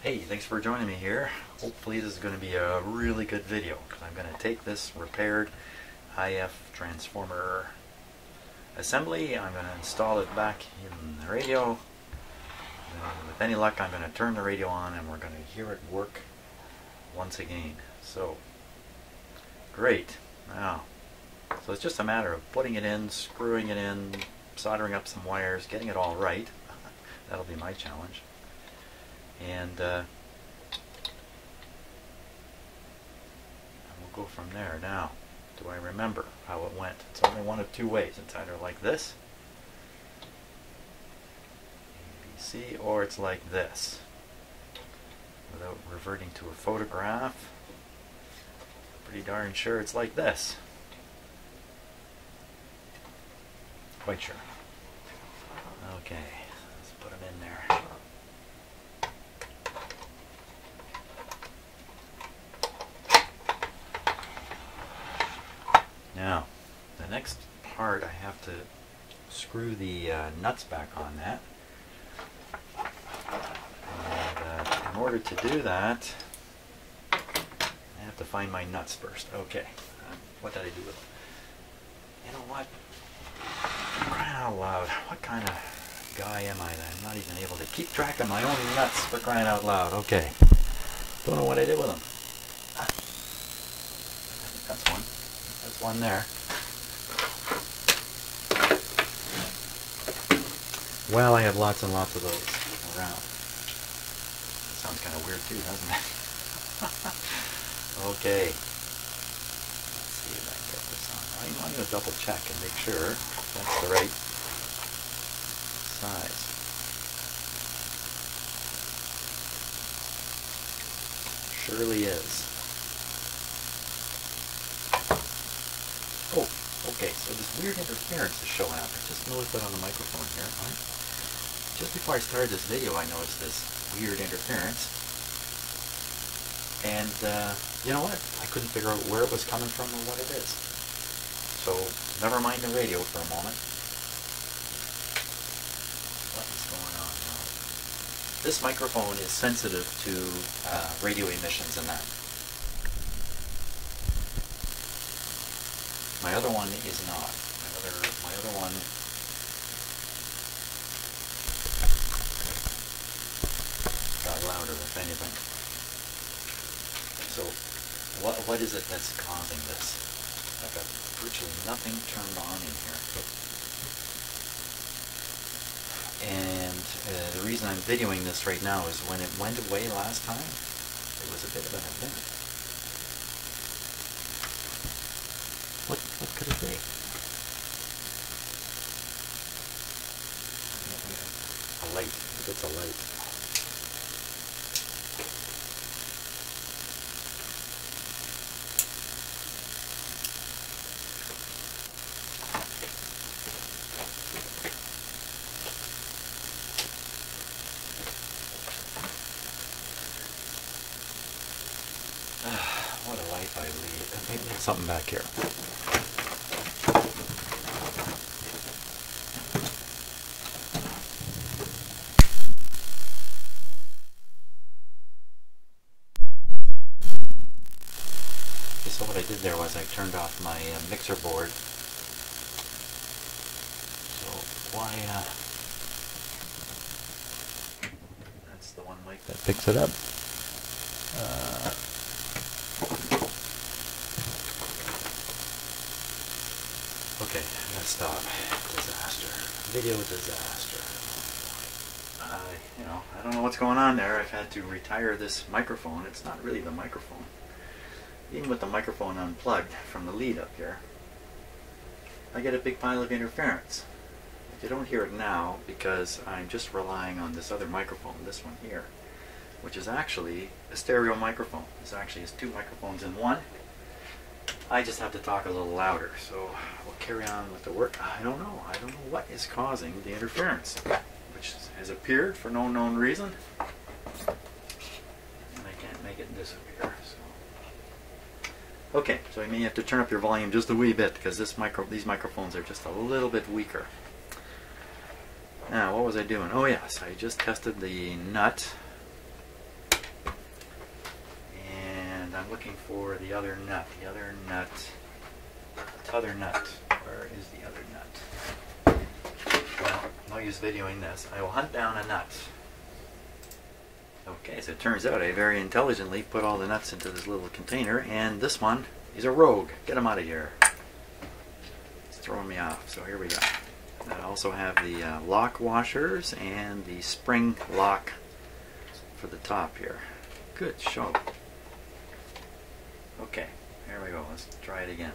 Hey, thanks for joining me here. Hopefully this is going to be a really good video because I'm going to take this repaired IF transformer assembly, I'm going to install it back in the radio. With any luck, I'm going to turn the radio on and we're going to hear it work once again. So, great. Now, so it's just a matter of putting it in, screwing it in, soldering up some wires, getting it all right. That'll be my challenge. And we'll go from there. Now, do I remember how it went? It's only one of two ways. It's either like this, ABC, or it's like this. Without reverting to a photograph, pretty darn sure it's like this. Quite sure. Okay, let's put them in there. Now, the next part, I have to screw the nuts back on that. And in order to do that, I have to find my nuts first. Okay, what did I do with them? You know what? Crying out loud, what kind of guy am I that I'm not even able to keep track of my own nuts, for crying out loud? Okay, don't know what I did with them. I think that's one. There's one there. Well, I have lots and lots of those around. That sounds kind of weird too, doesn't it? Okay. Let's see if I can get this on. I'm going to double check and make sure that's the right size. Surely is. Oh, okay, so this weird interference is showing up. I just noticed that on the microphone here. Right? Just before I started this video, I noticed this weird interference. And, you know what? I couldn't figure out where it was coming from or what it is. So, never mind the radio for a moment. What is going on now? This microphone is sensitive to radio emissions and that. My other one is not. My other one got louder, if anything. So, what is it that's causing this? I've got virtually nothing turned on in here. And the reason I'm videoing this right now is when it went away last time, it was a bit of an event. What could it be? A light. It's a light. What a life I lead. Maybe there's something back here. So what I did there was I turned off my mixer board. So why, that's the one mic that picks it up. Okay, I gotta stop. Disaster. Video disaster. You know, I don't know what's going on there. I've had to retire this microphone. It's not really the microphone. Even with the microphone unplugged from the lead up here, I get a big pile of interference. You don't hear it now because I'm just relying on this other microphone, this one here, which is actually a stereo microphone. This actually is two microphones in one. I just have to talk a little louder, so we'll carry on with the work. I don't know what is causing the interference, which has appeared for no known reason, and I can't make it disappear. So. Okay, so you may have to turn up your volume just a wee bit because these microphones are just a little bit weaker. Now, what was I doing? Oh yes, I just tested the nut I'm looking for the other nut. The other nut. T'other nut. Where is the other nut? Well, no use videoing this. I will hunt down a nut. Okay, so it turns out I very intelligently put all the nuts into this little container, and this one is a rogue. Get him out of here. It's throwing me off. So here we go. I also have the lock washers and the spring lock for the top here. Good show. Okay, here we go. Let's try it again.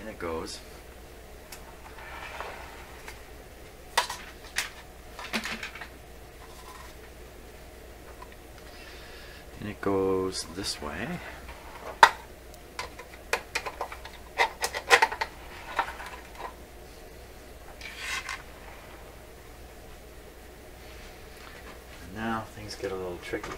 In it goes. And it goes this way. And now things get a little tricky.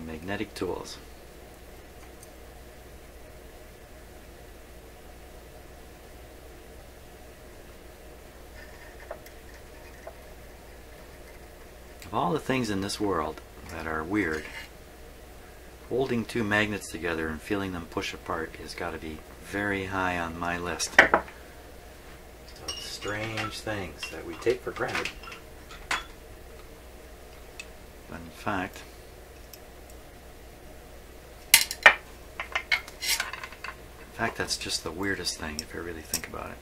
Magnetic tools. Of all the things in this world that are weird, holding two magnets together and feeling them push apart has got to be very high on my list of strange things that we take for granted. But in fact, that's just the weirdest thing if you really think about it.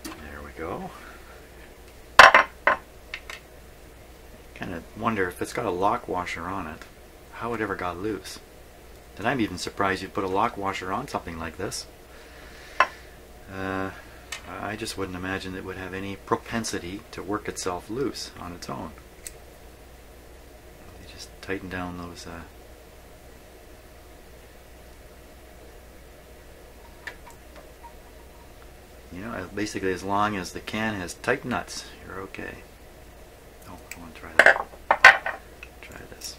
There we go. Kind of wonder if it's got a lock washer on it, how it ever got loose. And I'm even surprised you'd put a lock washer on something like this. I just wouldn't imagine it would have any propensity to work itself loose on its own. You just tighten down those you know, basically as long as the can has tight nuts, you're okay. Oh, I want to try that. Try this.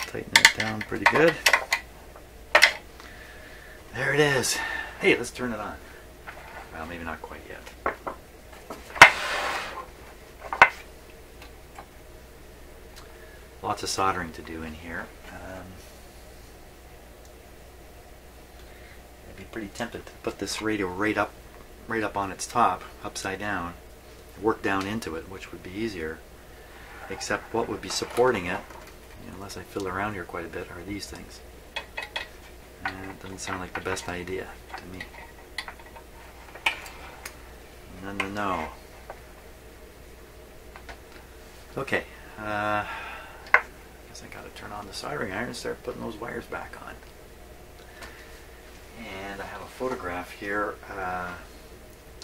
Tighten it down pretty good. There it is. Hey, let's turn it on. Well, maybe not quite yet. Lots of soldering to do in here. I'd be pretty tempted to put this radio right up on its top, upside down, work down into it, which would be easier. Except what would be supporting it, unless I fiddle around here quite a bit, are these things. It doesn't sound like the best idea to me. No. Okay. I guess I gotta turn on the soldering iron and start putting those wires back on. And I have a photograph here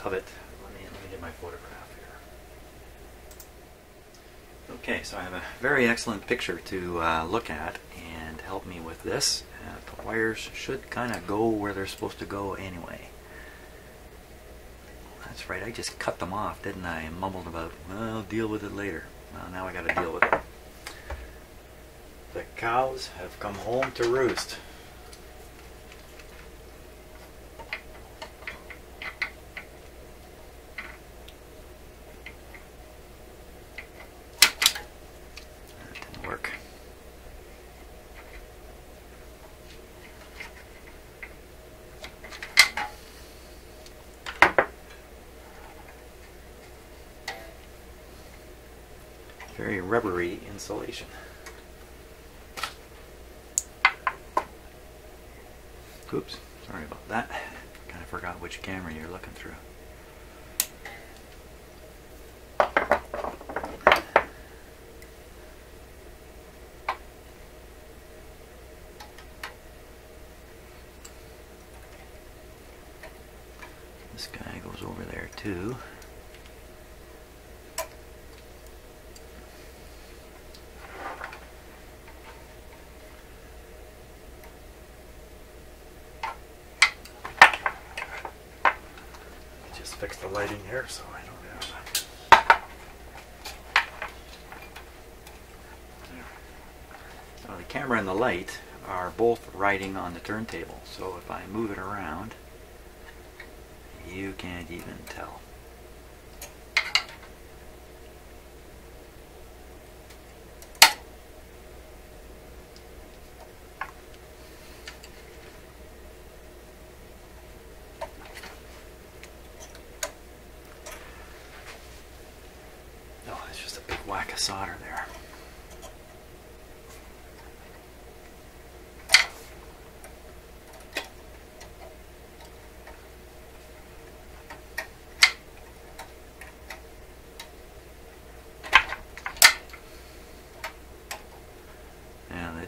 of it. Let me get my photograph here. Okay, so I have a very excellent picture to look at and help me with this. The wires should kind of go where they're supposed to go anyway. That's right, I just cut them off, didn't I? And mumbled about, well, I'll deal with it later. Well, now I got to deal with it. The cows have come home to roost. That didn't work. Very rubbery insulation. Oops, sorry about that. Kind of forgot which camera you're looking through. This guy goes over there too. Just fix the lighting here so I don't have that. Now the camera and the light are both riding on the turntable, so if I move it around, you can't even tell. Oh, it's just a big whack of solder there.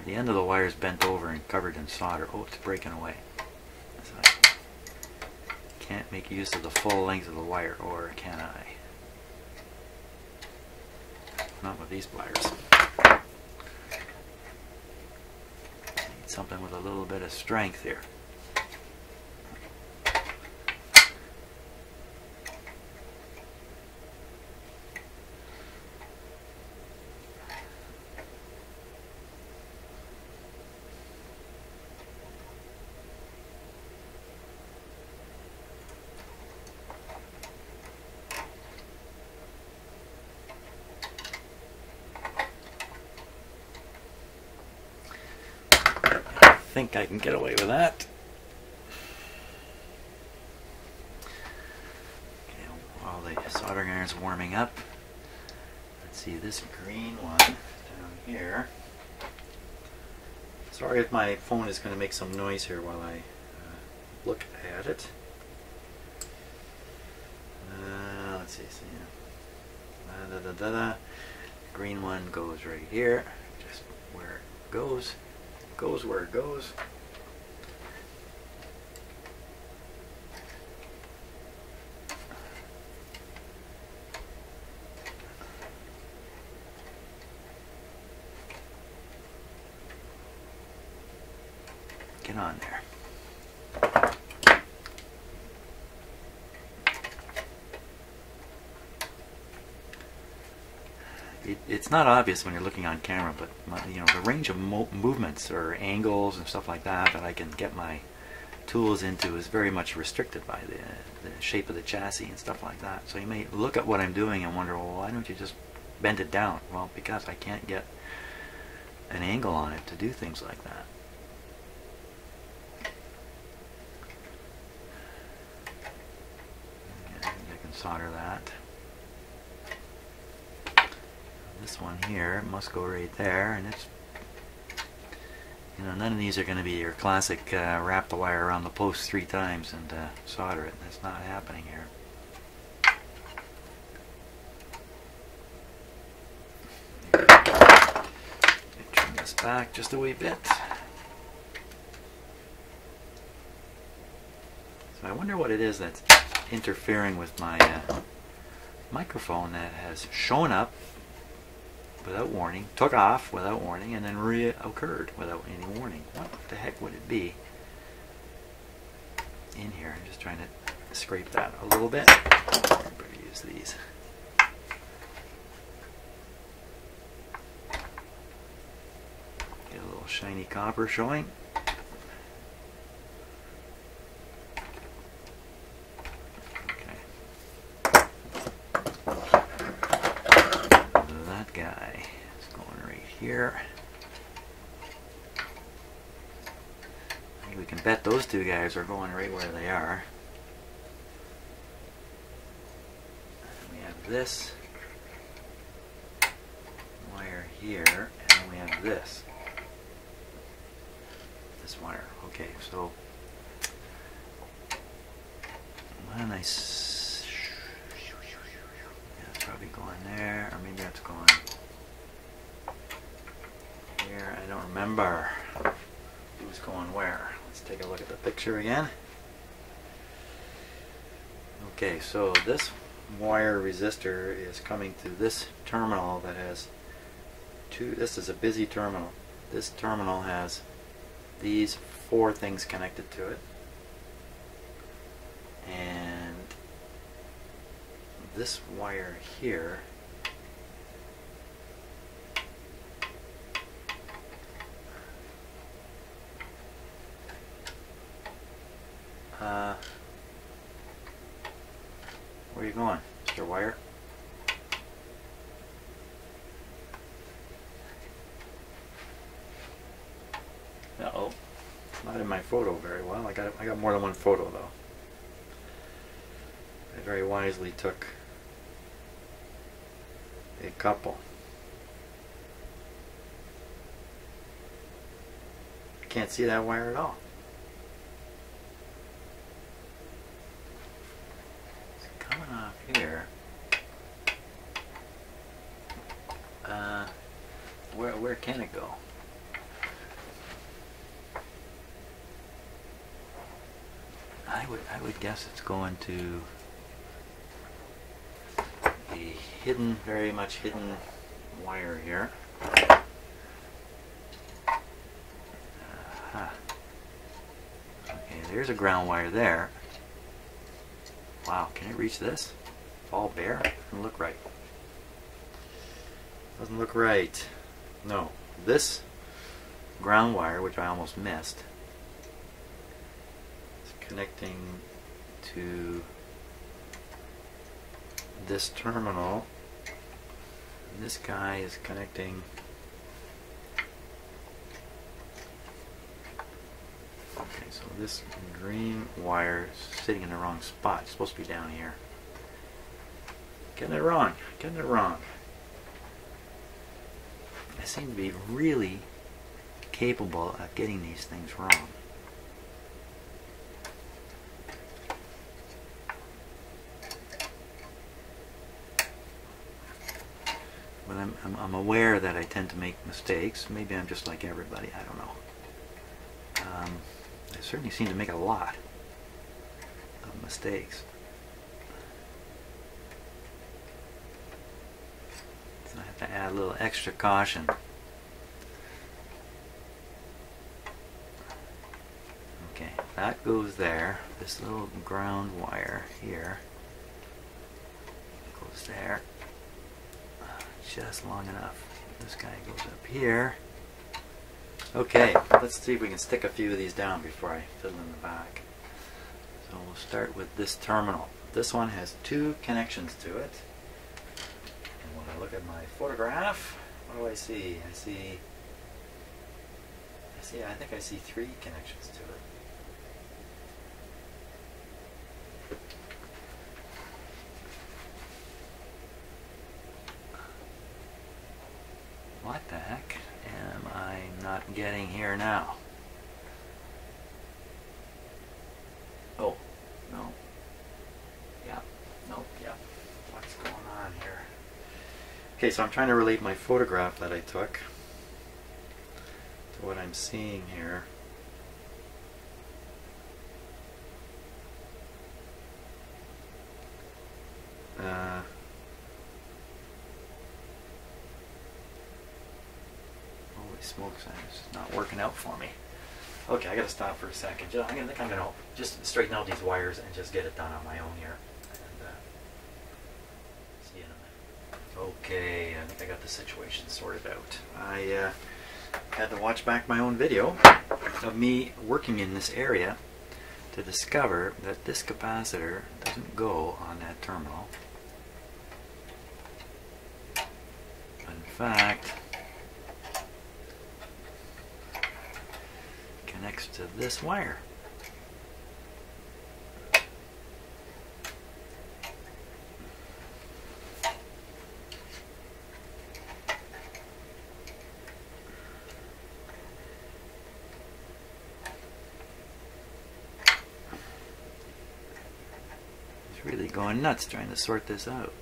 The end of the wire is bent over and covered in solder. Oh, it's breaking away. So I can't make use of the full length of the wire, or can I? Not with these pliers. Need something with a little bit of strength here. I think I can get away with that. Okay, while the soldering iron's warming up, let's see this green one down here. Sorry if my phone is going to make some noise here while I look at it. Let's see. The green one goes right here, just where it goes. Goes where it goes. Get on there. It's not obvious when you're looking on camera, but the range of movements or angles and stuff like that I can get my tools into is very much restricted by the shape of the chassis and stuff like that. So you may look at what I'm doing and wonder, well, why don't you just bend it down? Well, because I can't get an angle on it to do things like that. Okay, I can solder that. This one here must go right there, and it's, none of these are going to be your classic wrap the wire around the post 3 times and solder it. That's not happening here. Turn this back just a wee bit. So I wonder what it is that's interfering with my microphone that has shown up without warning, took off without warning, and then reoccurred without any warning. What the heck would it be in here? I'm just trying to scrape that a little bit. I better use these. Get a little shiny copper showing. Here. I think we can bet those 2 guys are going right where they are. We have this wire here, and then we have this wire. Okay, so And yeah, it's probably going there, or maybe it's going here. I don't remember who's going where. Let's take a look at the picture again. Okay, so this wire resistor is coming to this terminal that has two. This is a busy terminal. This terminal has these 4 things connected to it, and this wire here where are you going, Mr. Wire? Uh-oh. It's not in my photo very well. I got more than one photo though. I very wisely took a couple. Can't see that wire at all. It's coming off here. Where can it go? I would guess it's going to the hidden, very much hidden wire here. Okay, there's a ground wire there. Wow, can it reach this? All bare? Doesn't look right. Doesn't look right. No, this ground wire, which I almost missed, is connecting to this terminal. And this guy is connecting. Okay, so this green wire is sitting in the wrong spot. It's supposed to be down here. Getting it wrong. Getting it wrong. I seem to be really capable of getting these things wrong. But I'm aware that I tend to make mistakes. Maybe I'm just like everybody. I don't know. I certainly seem to make a lot of mistakes. So I have to add a little extra caution. Okay, that goes there. This little ground wire here goes there. Just long enough. This guy goes up here. Okay, let's see if we can stick a few of these down before I fill in the back. So we'll start with this terminal. This one has 2 connections to it. And when I look at my photograph, what do I see? I think I see 3 connections to it. What the heck am I not getting here now? Oh, no. Yeah, nope, yeah. What's going on here? Okay, so I'm trying to relate my photograph that I took to what I'm seeing here. Holy smokes, it's not working out for me. Okay, I gotta stop for a second. I think I'm gonna just straighten out these wires and just get it done on my own here. And see you in a minute. Okay, I think I got the situation sorted out. I had to watch back my own video of me working in this area to discover that this capacitor doesn't go on that terminal. In fact, connects to this wire. really going nuts trying to sort this out.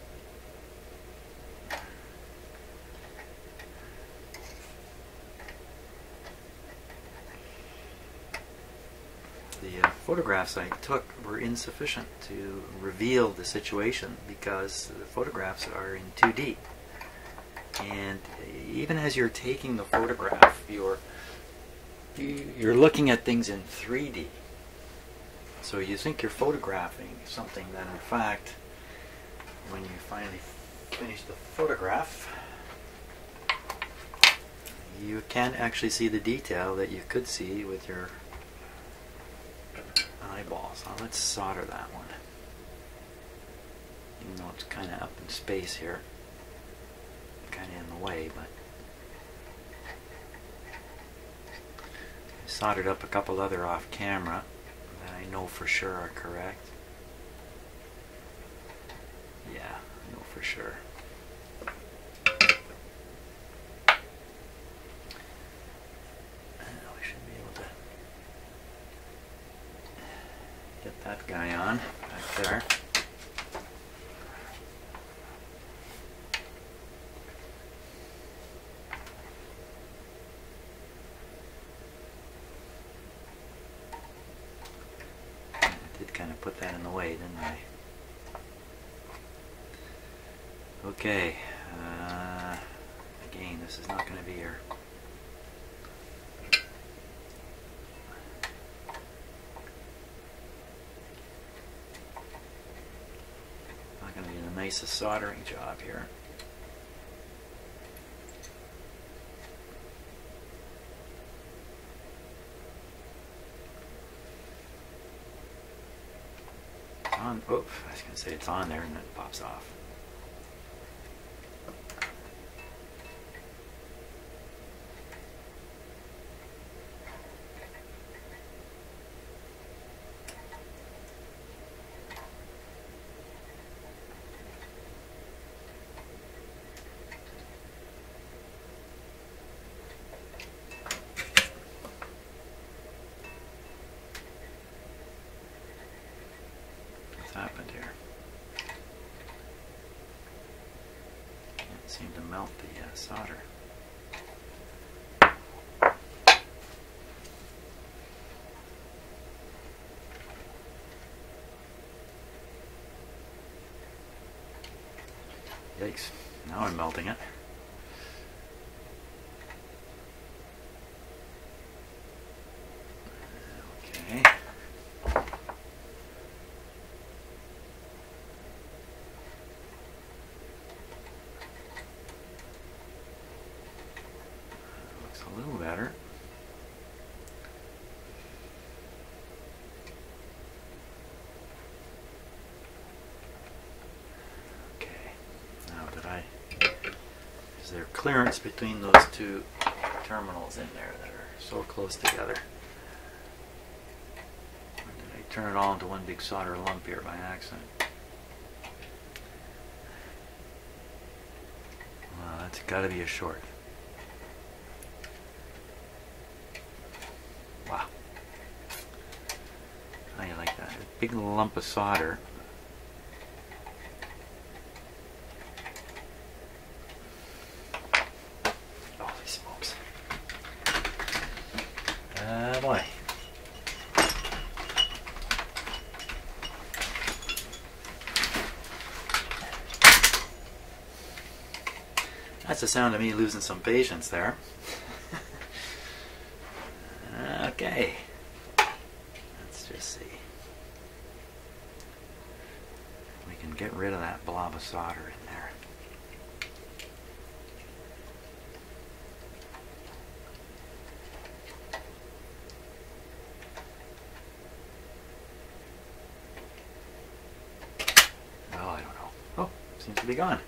The photographs I took were insufficient to reveal the situation because the photographs are in 2D. And even as you're taking the photograph, you're looking at things in 3D. So you think you're photographing something that in fact, when you finally finish the photograph, you can't actually see the detail that you could see with your eyeballs. Now let's solder that one. Even though it's kind of up in space here. Kind of in the way, but I soldered up a couple other off camera that I know for sure are correct. Yeah, I know for sure. We should be able to get that guy on back there. Kind of put that in the way, didn't I? Okay. Again, this is not going to be your the nicest soldering job here. On, oops, I was going to say it's on there and then it pops off. Happened here. Can't seem to melt the solder. Yikes, now I'm melting it. Okay. A little better. Okay. Now is there clearance between those two terminals in there that are so close together? Or did I turn it all into one big solder lump here by accident? Well, that's got to be a short. Wow. How do you like that? A big lump of solder. Holy smokes. Boy. That's the sound of me losing some patience there. Okay, let's just see. We can get rid of that blob of solder in there. Oh, I don't know. Oh, seems to be gone.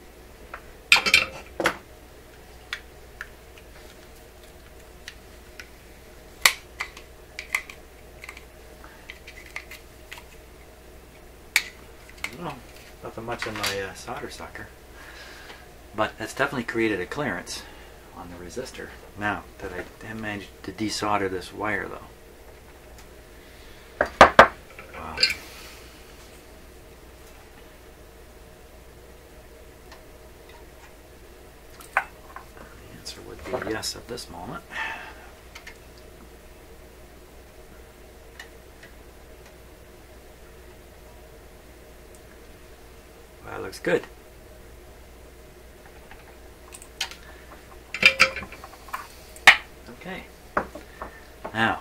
Well, nothing much in my solder sucker, but that's definitely created a clearance on the resistor. Now that I managed to desolder this wire though. Wow. yes at this moment. Well, that looks good. Okay. Now,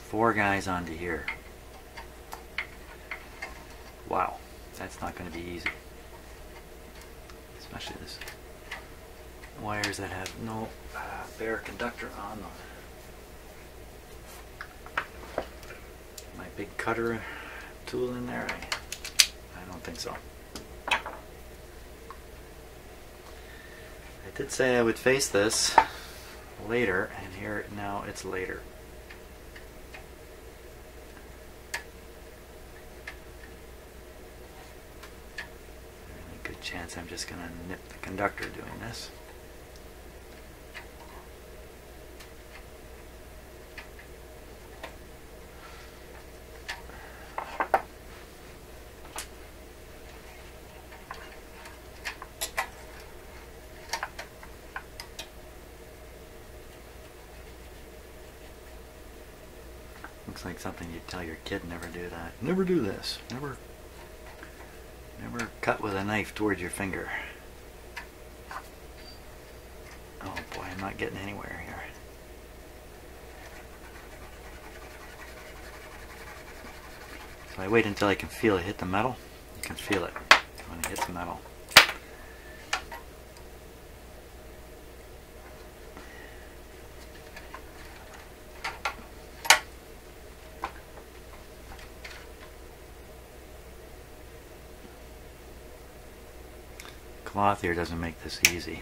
4 guys onto here. Wow, that's not going to be easy. Especially this wires that have no bare conductor on them. My big cutter tool in there? I don't think so. I did say I would face this later, and here now it's later. Good chance I'm just going to nip the conductor doing this. Looks like something you'd tell your kid, never do that. Never do this. Never cut with a knife towards your finger. Oh boy, I'm not getting anywhere here. So I wait until I can feel it hit the metal. You can feel it when it hits the metal. Cloth here doesn't make this easy.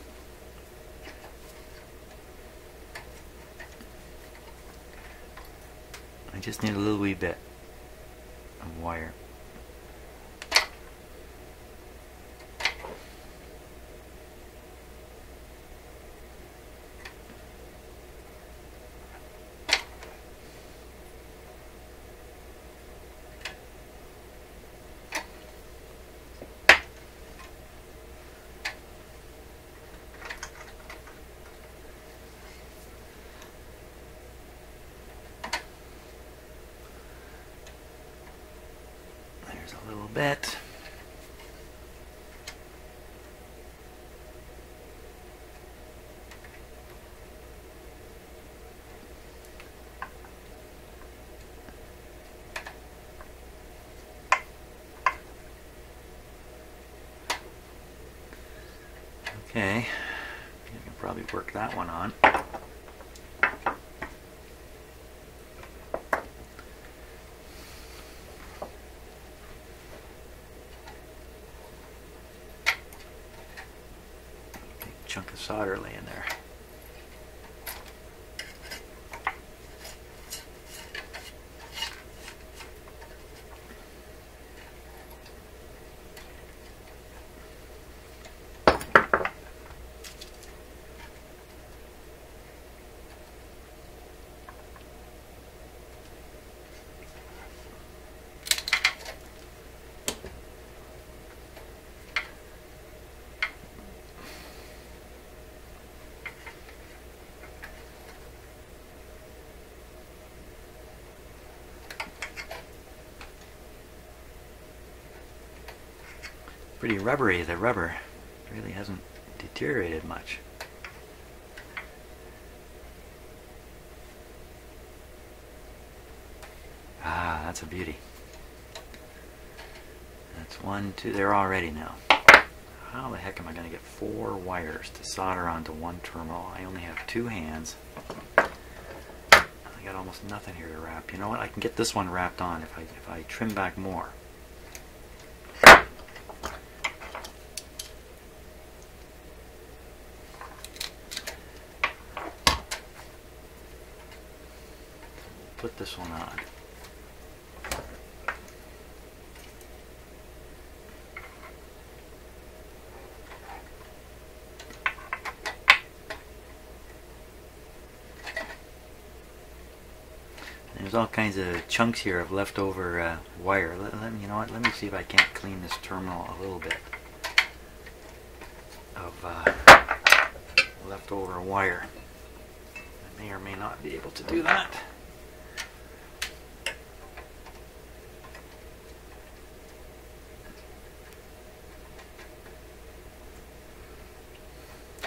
I just need a little wee bit of wire. A little bit. Okay, you can probably work that one on. Chunk of solder laying there. Pretty rubbery. The rubber really hasn't deteriorated much. Ah, that's a beauty. That's 1, 2, they're all ready now. How the heck am I going to get 4 wires to solder onto one terminal? I only have 2 hands. I got almost nothing here to wrap. You know what? I can get this one wrapped on if I trim back more. Put this one on. There's all kinds of chunks here of leftover wire. You know what? Let me see if I can't clean this terminal a little bit of leftover wire. I may or may not be able to do that.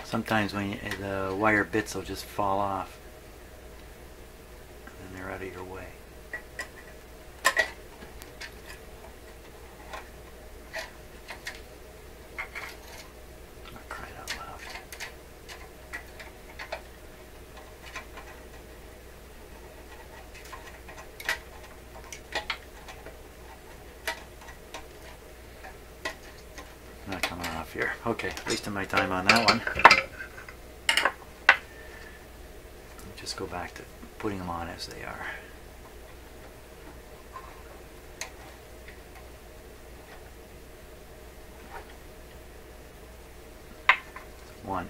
Sometimes when the wire bits will just fall off and then they're out of your way. I'm crying out loud. Not coming off here. Okay, wasting my time on that one. Just go back to putting them on as they are. One.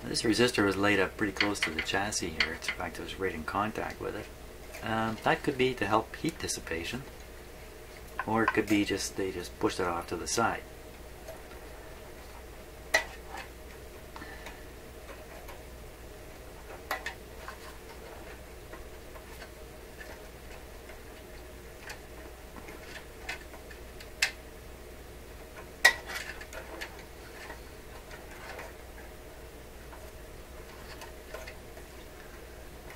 This resistor was laid up pretty close to the chassis here. In fact, it was right in contact with it. That could be to help heat dissipation, or it could be just they just pushed it off to the side.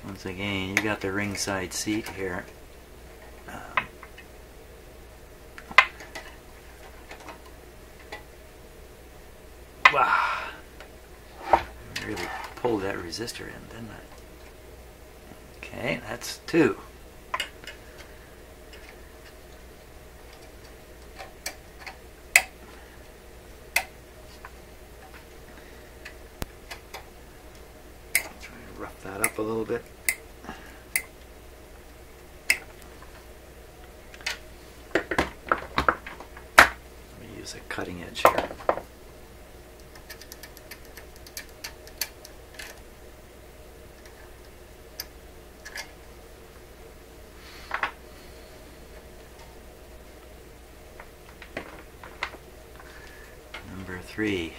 Once again, you got the ringside seat here. Wow! I really pulled that resistor in, didn't I? Okay, that's 2. Try to rough that up a little bit. Let me use a cutting edge here. Number 3.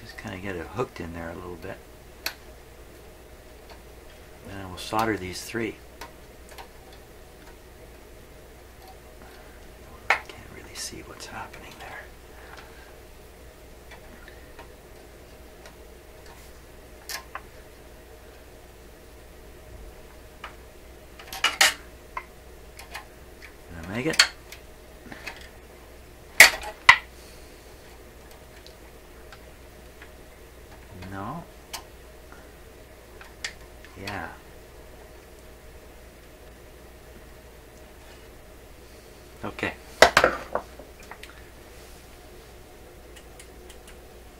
Just kind of get it hooked in there a little bit. And then we'll solder these 3. I can't really see what's happening there. Make it. No. Yeah. Okay.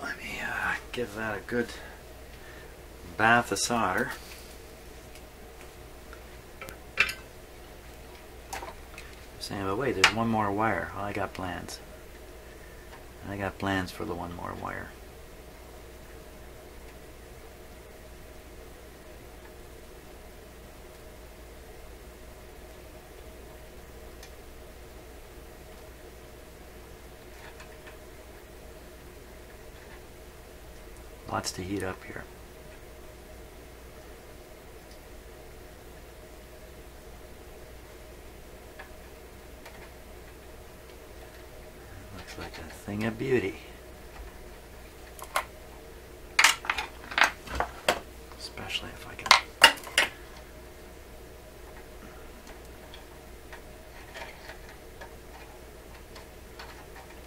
Let me give that a good bath of solder. Saying, but wait, there's one more wire. Oh, I got plans. I got plans for the one more wire. Lots to heat up here. Looks like a thing of beauty. Especially if I can.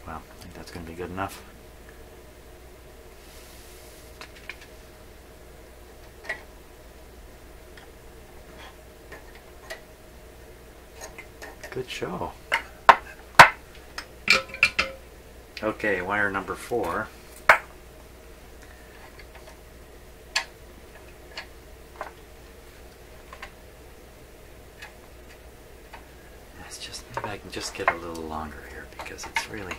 Well, I think that's going to be good enough. Good show. Okay, wire number 4. That's just maybe I can just get a little longer here because it's really...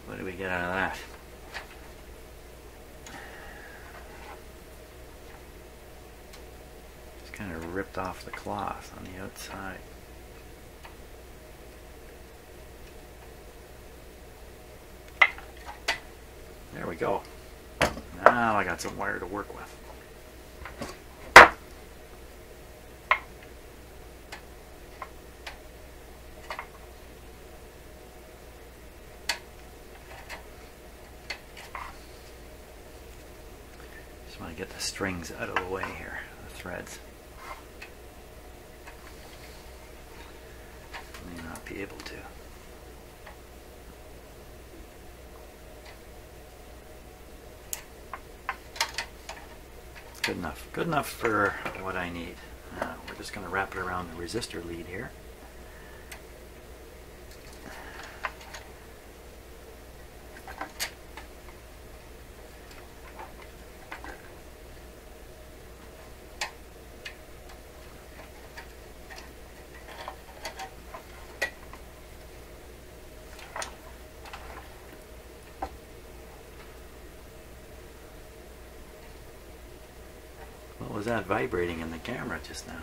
What do we get out of that? Just kind of ripped off the cloth on the outside. There we go. Now I got some wire to work with. Just want to get the strings out of the way here, the threads. May not be able to. Good enough. Good enough for what I need. We're just going to wrap it around the resistor lead here. What was that vibrating in the camera just now?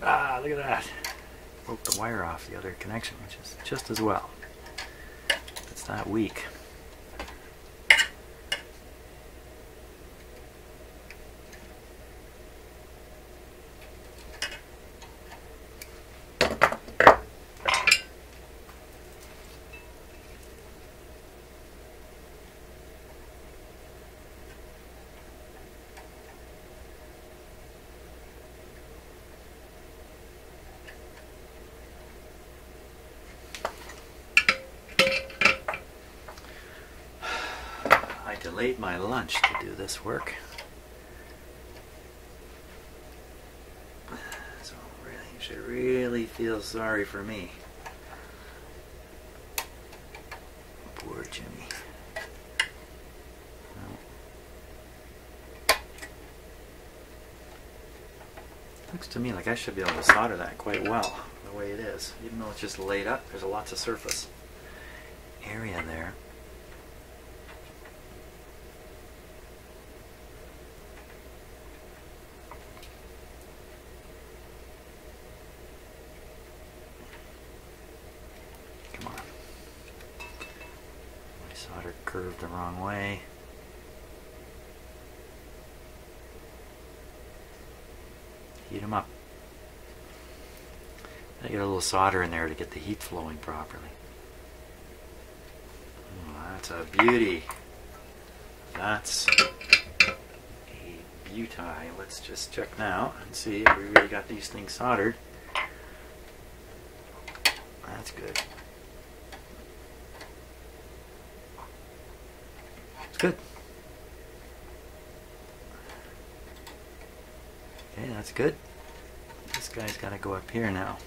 Ah, look at that. Broke the wire off the other connection, which is just as well. It's that weak. Delayed my lunch to do this work. So really, you should really feel sorry for me. Poor Jimmy. Well, looks to me like I should be able to solder that quite well the way it is. Even though it's just laid up, there's lots of surface area there. Solder curved the wrong way. Heat them up. I get a little solder in there to get the heat flowing properly. Oh, that's a beauty. That's a beauty. Let's just check now and see if we really got these things soldered. That's good. Good. Okay, that's good. This guy's got to go up here now.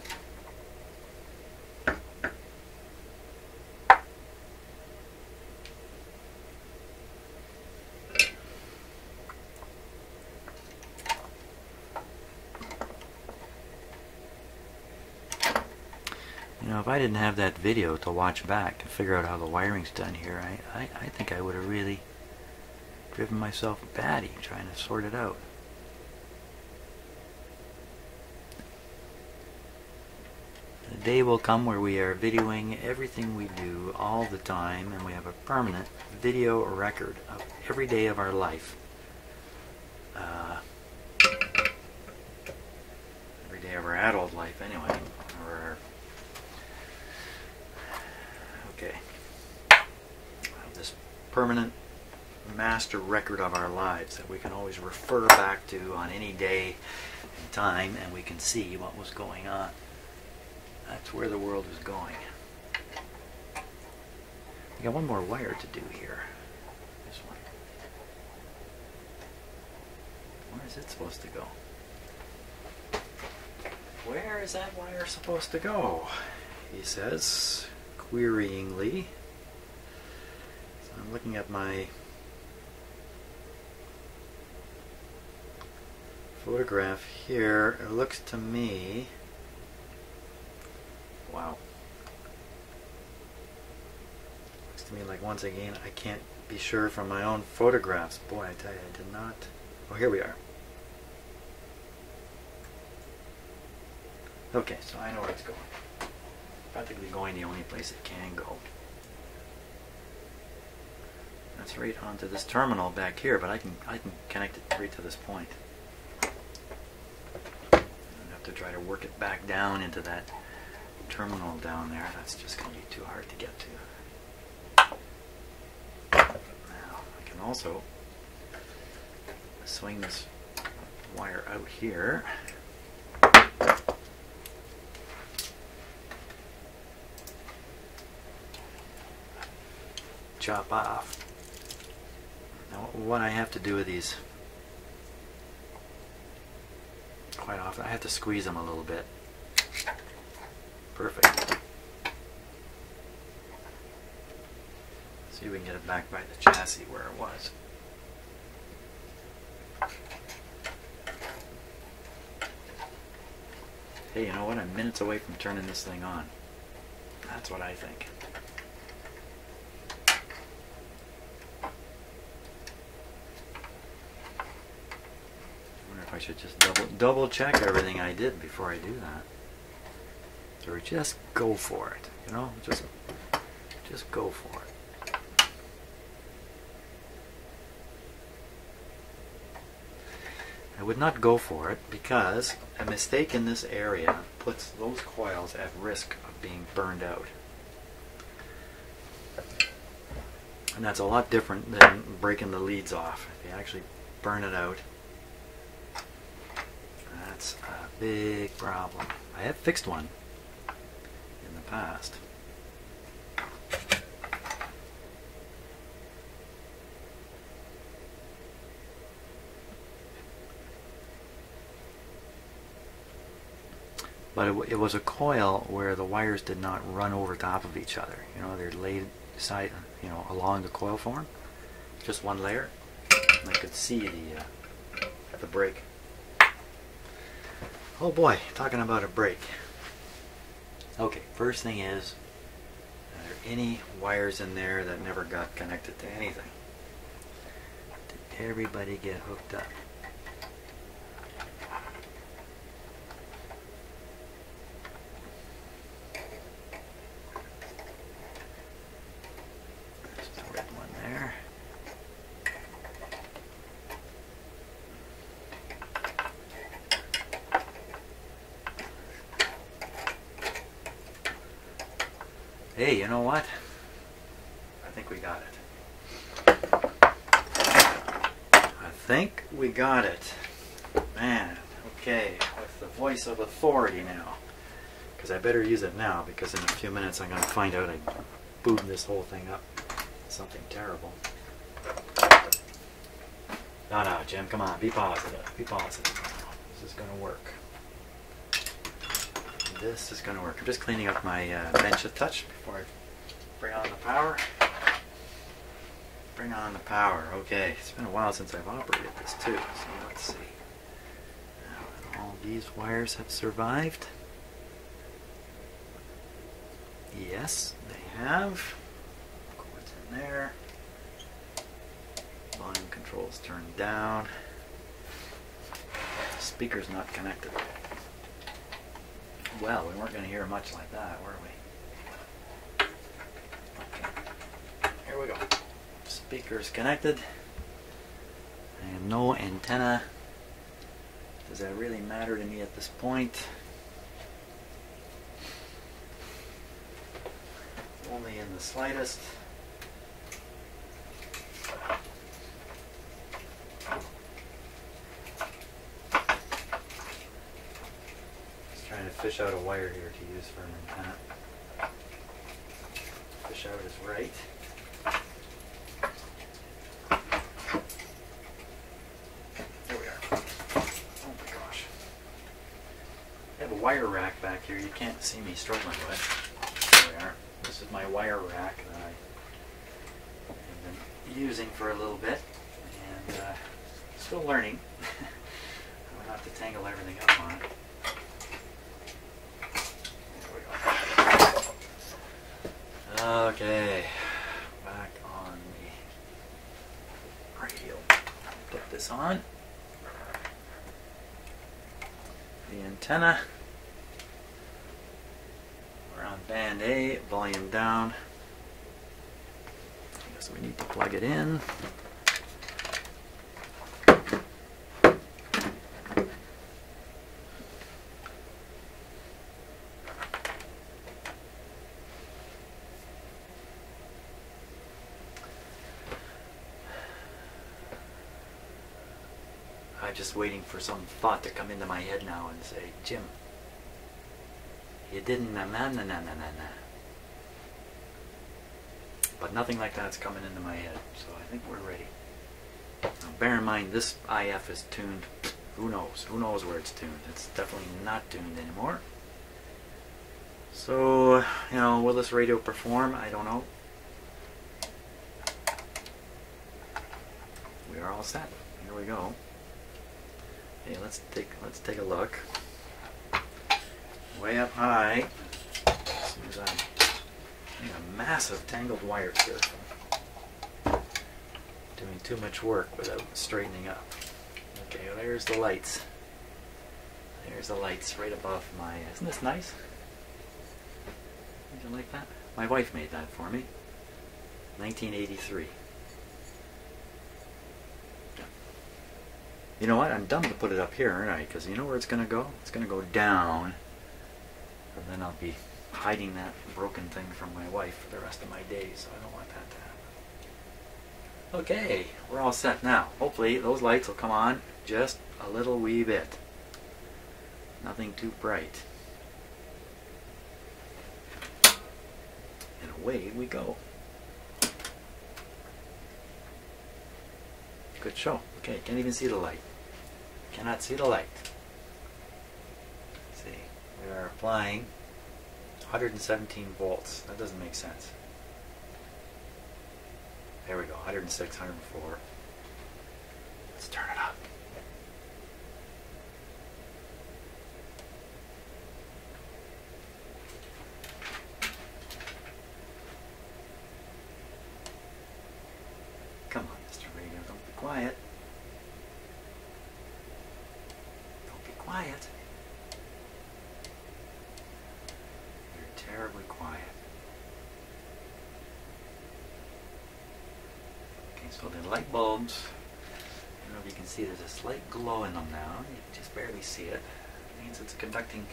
You know, if I didn't have that video to watch back to figure out how the wiring's done here, I think I would have really driven myself batty trying to sort it out. The day will come where we are videoing everything we do all the time, and we have a permanent video record of every day of our life. Every day of our adult life anyway. Or our permanent master record of our lives that we can always refer back to on any day and time, and we can see what was going on. That's where the world is going. We got one more wire to do here. This one. Where is it supposed to go? Where is that wire supposed to go? He says, queryingly. So I'm looking at my photograph here. It looks to me, wow. Looks to me like, once again, I can't be sure from my own photographs. Boy, I tell you, I did not. Oh, here we are. Okay, so I know where it's going. Practically going the only place it can go. That's right onto this terminal back here, but I can connect it right to this point. I have to try to work it back down into that terminal down there. That's just going to be too hard to get to. Now, I can also swing this wire out here. Chop off. Now, what I have to do with these, quite often, I have to squeeze them a little bit. Perfect. See if we can get it back by the chassis where it was. Hey, you know what? I'm minutes away from turning this thing on. That's what I think. I should just double check everything I did before I do that. Or just go for it, you know? Just go for it. I would not go for it because a mistake in this area puts those coils at risk of being burned out. And that's a lot different than breaking the leads off. If you actually burn it out, that's a big problem. I have fixed one in the past. But it was a coil where the wires did not run over top of each other. You know, they're laid side, you know, along the coil form, just one layer. And I could see the break. Oh boy, talking about a break. Okay, first thing is, are there any wires in there that never got connected to anything? Did everybody get hooked up? There's the red one there. Hey, you know what? I think we got it. I think we got it. Man, okay, with the voice of authority now. Because I better use it now, because in a few minutes I'm going to find out I booted this whole thing up. Something terrible. No, Jim, come on, be positive. Be positive. This is going to work. This is going to work. I'm just cleaning up my bench a touch before I bring on the power. Bring on the power. Okay, it's been a while since I've operated this too, so let's see. Now, all these wires have survived. Yes, they have. What's in there? Volume controls turned down. The speaker's not connected. Well, we weren't going to hear much like that, were we? Okay. Here we go. Speaker's connected. I have no antenna. Does that really matter to me at this point? Only in the slightest. fish out a wire here to use for an antenna. Fish out is right. There we are. Oh my gosh. I have a wire rack back here you can't see me struggling with. There we are. This is my wire rack that I've been using for a little bit, and still learning. I'm going to have to tangle everything up on it. Okay, back on the radio. Put this on. The antenna. We're on band A, volume down. I guess we need to plug it in. I'm just waiting for some thought to come into my head now and say, Jim, you didn't na. But nothing like that's coming into my head, so I think we're ready. Now, bear in mind, this IF is tuned. Who knows? Who knows where it's tuned? It's definitely not tuned anymore. So, you know, will this radio perform? I don't know. We are all set. Here we go. Okay, let's take a look. Way up high. As soon as I'm a massive tangled wires here. Doing too much work without straightening up. Okay, well, there's the lights. There's the lights right above my. Isn't this nice? Did you like that? My wife made that for me. 1983. You know what? I'm dumb to put it up here, aren't I? Because you know where it's going to go? It's going to go down. And then I'll be hiding that broken thing from my wife for the rest of my days. So I don't want that to happen. Okay, we're all set now. Hopefully those lights will come on just a little wee bit. Nothing too bright. And away we go. Good show. Okay, can't even see the light. Cannot see the light. Let's see, we are applying 117 volts. That doesn't make sense. There we go, 106, 104. Let's turn it up. Come on, Mr. Radio, don't be quiet. Don't be quiet. You're terribly quiet. Okay, so the light bulbs, I don't know if you can see, there's a slight glow in them now. You can just barely see it. It means it's a conducting,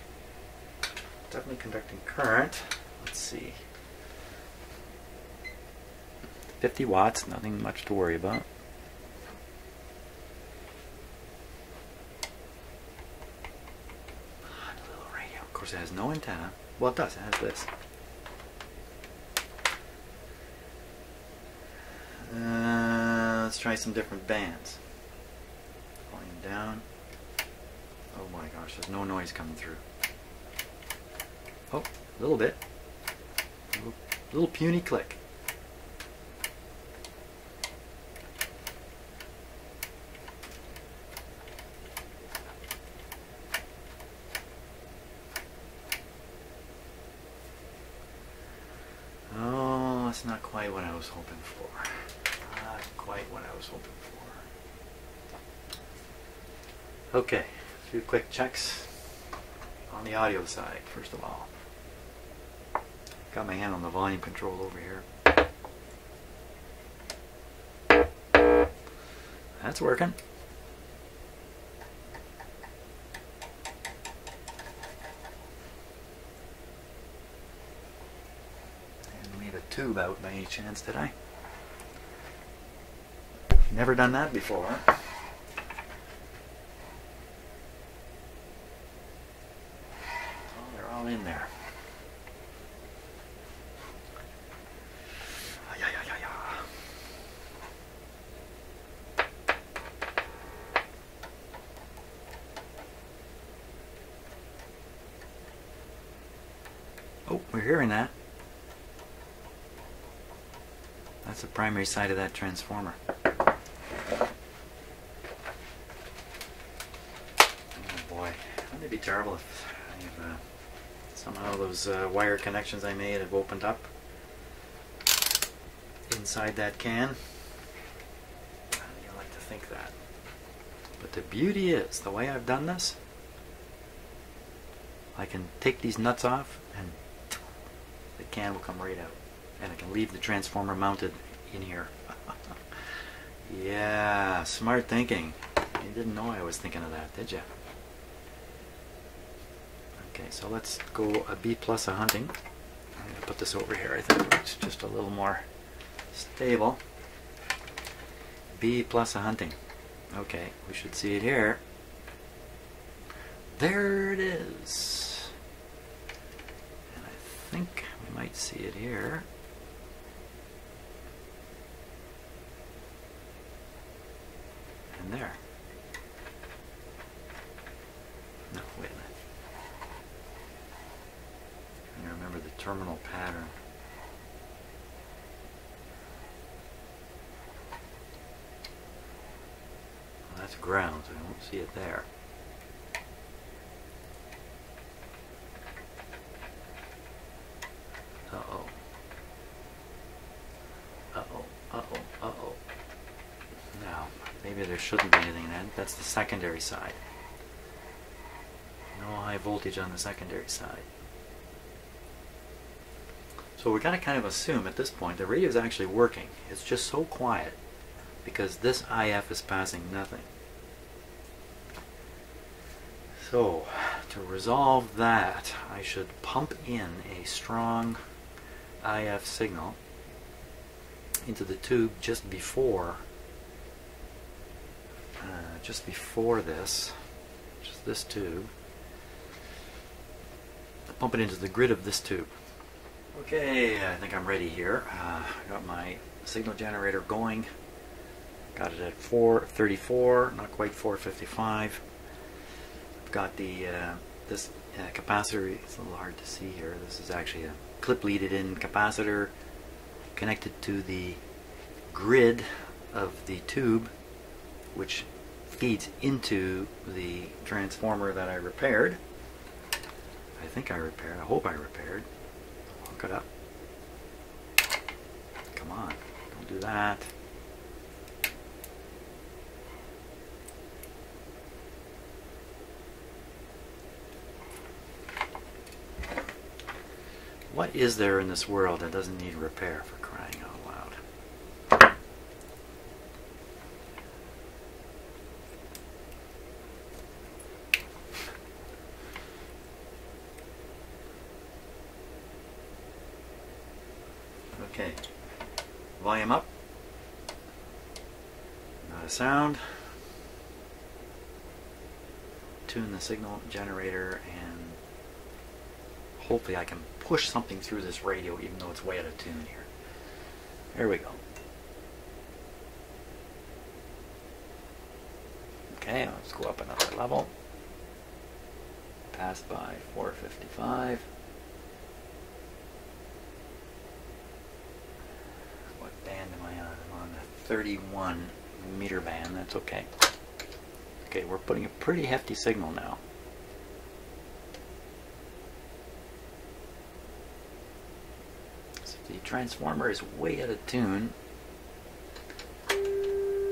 definitely conducting current. Let's see. 50 watts, nothing much to worry about. A little radio. Of course, it has no antenna. Well, it does. It has this. Let's try some different bands. Volume down. Oh my gosh, there's no noise coming through. Oh, a little bit. A little puny click. That's not quite what I was hoping for. Not quite what I was hoping for. Okay, a few quick checks on the audio side, first of all. Got my hand on the volume control over here. That's working. Tube out by any chance, did I? Never done that before. in there. Oh, we're hearing that. That's the primary side of that transformer. Oh boy, wouldn't it be terrible if somehow those wire connections I made have opened up inside that can? You like to think that. But the beauty is, the way I've done this, I can take these nuts off and the can will come right out. And I can leave the transformer mounted in here. Yeah, smart thinking. You didn't know I was thinking of that, did you? Okay, so let's go a B plus a hunting. I'm going to put this over here. I think it's just a little more stable. B plus a hunting. Okay, we should see it here. There it is. And I think we might see it here. And there. No, wait a minute. I remember the terminal pattern. Well, that's ground, so I won't see it there. Uh-oh. Uh-oh. Uh-oh. Uh-oh. Now, maybe there shouldn't be anything then. That's the secondary side. No high voltage on the secondary side. So we got to kind of assume at this point the radio is actually working. It's just so quiet because this IF is passing nothing. So to resolve that, I should pump in a strong IF signal into the tube just before this, just this tube. Pump it into the grid of this tube. Okay, I think I'm ready here. I got my signal generator going. Got it at 434, not quite 455. I've got the this capacitor. It's a little hard to see here. This is actually a clip-leaded in capacitor connected to the grid of the tube, which feeds into the transformer that I repaired. I think I repaired. I hope I repaired. Hook it up. Come on, don't do that. What is there in this world that doesn't need repair, for crying out loud? Okay, volume up, not a sound. Tune the signal generator and hopefully I can push something through this radio even though it's way out of tune here. There we go. Okay, let's go up another level. Pass by 455. What band am I on? I'm on the 31 meter band. That's okay. Okay, we're putting a pretty hefty signal now. So if the transformer is way out of tune,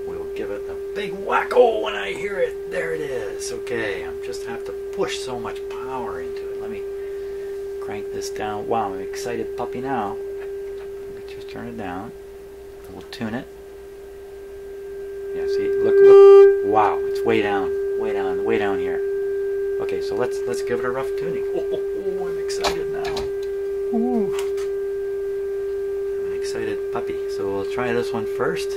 we'll give it a big whack-o when I hear it. There it is. Okay, I just have to push so much power into it. Let me crank this down. Wow, I'm an excited puppy now. Let me just turn it down. We'll tune it. Yeah, see, look. Wow, it's way down here. Okay, so let's give it a rough tuning. Oh, I'm excited now. Ooh. I'm an excited puppy. So we'll try this one first.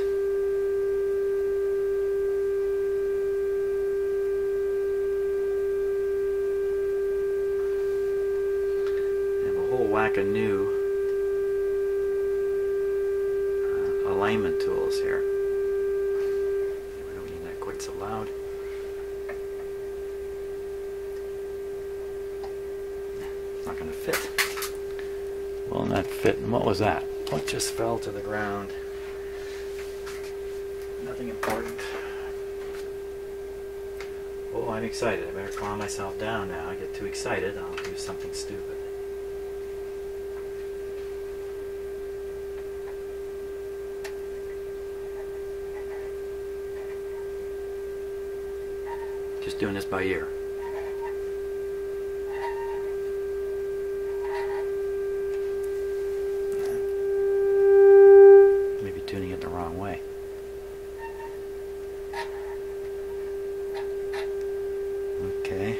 pack of new alignment tools here. We don't need that quite so loud. It's not going to fit. Will not fit. And what was that? What just fell to the ground? Nothing important. Oh, I'm excited. I better calm myself down now. I get too excited, I'll do something stupid. Just doing this by ear. Maybe tuning it the wrong way. Okay.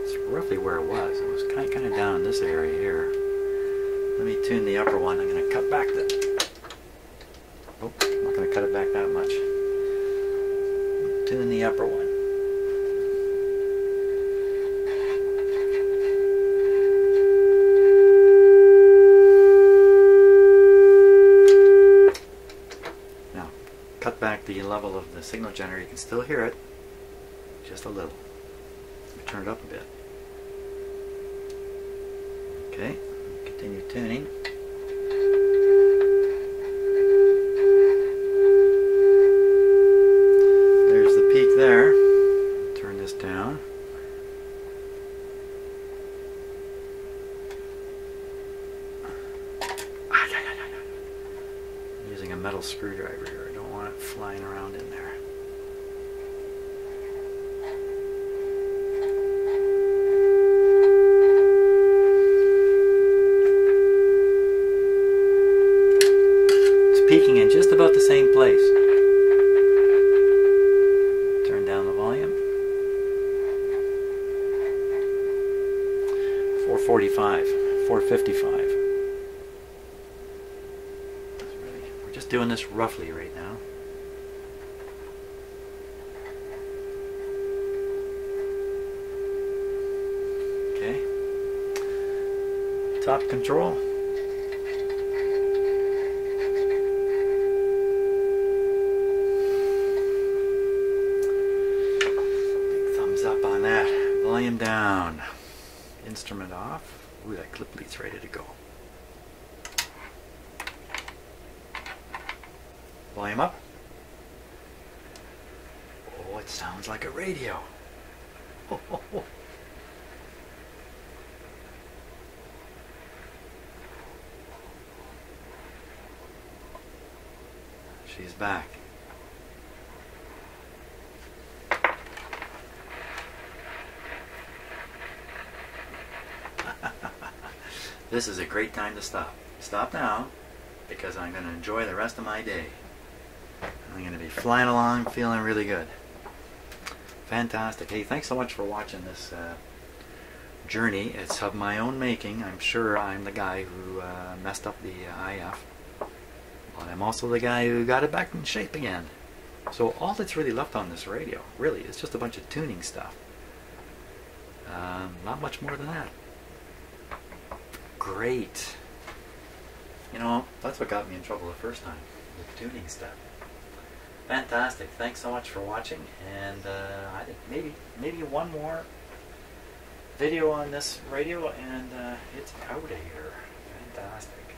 It's roughly where it was. It was kind of down in this area here. Let me tune the upper one. I'm going to cut back the... Oh, I'm not going to cut it back that much. Tune the upper one. Cut back the level of the signal generator. You can still hear it, just a little. Turn it up a bit. Okay, continue tuning. There's the peak there. Turn this down. I'm using a metal screwdriver here. I don't want it flying around in there. It's peaking in just about the same place. Turn down the volume. 445, 455. We're just doing this roughly right now. Okay. Top control. Big thumbs up on that. Volume down. Instrument off. Ooh, that clip lead's ready to go. Volume up. Oh, it sounds like a radio. Oh, oh, oh. She's back. This is a great time to stop. Stop now, because I'm going to enjoy the rest of my day. I'm going to be flying along, feeling really good. Fantastic. Hey, thanks so much for watching this journey. It's of my own making. I'm sure I'm the guy who messed up the IF. But I'm also the guy who got it back in shape again. So all that's really left on this radio, really, is just a bunch of tuning stuff. Not much more than that. Great. You know, that's what got me in trouble the first time, the tuning stuff. Fantastic. Thanks so much for watching, and I think maybe one more video on this radio, and it's out of here. Fantastic.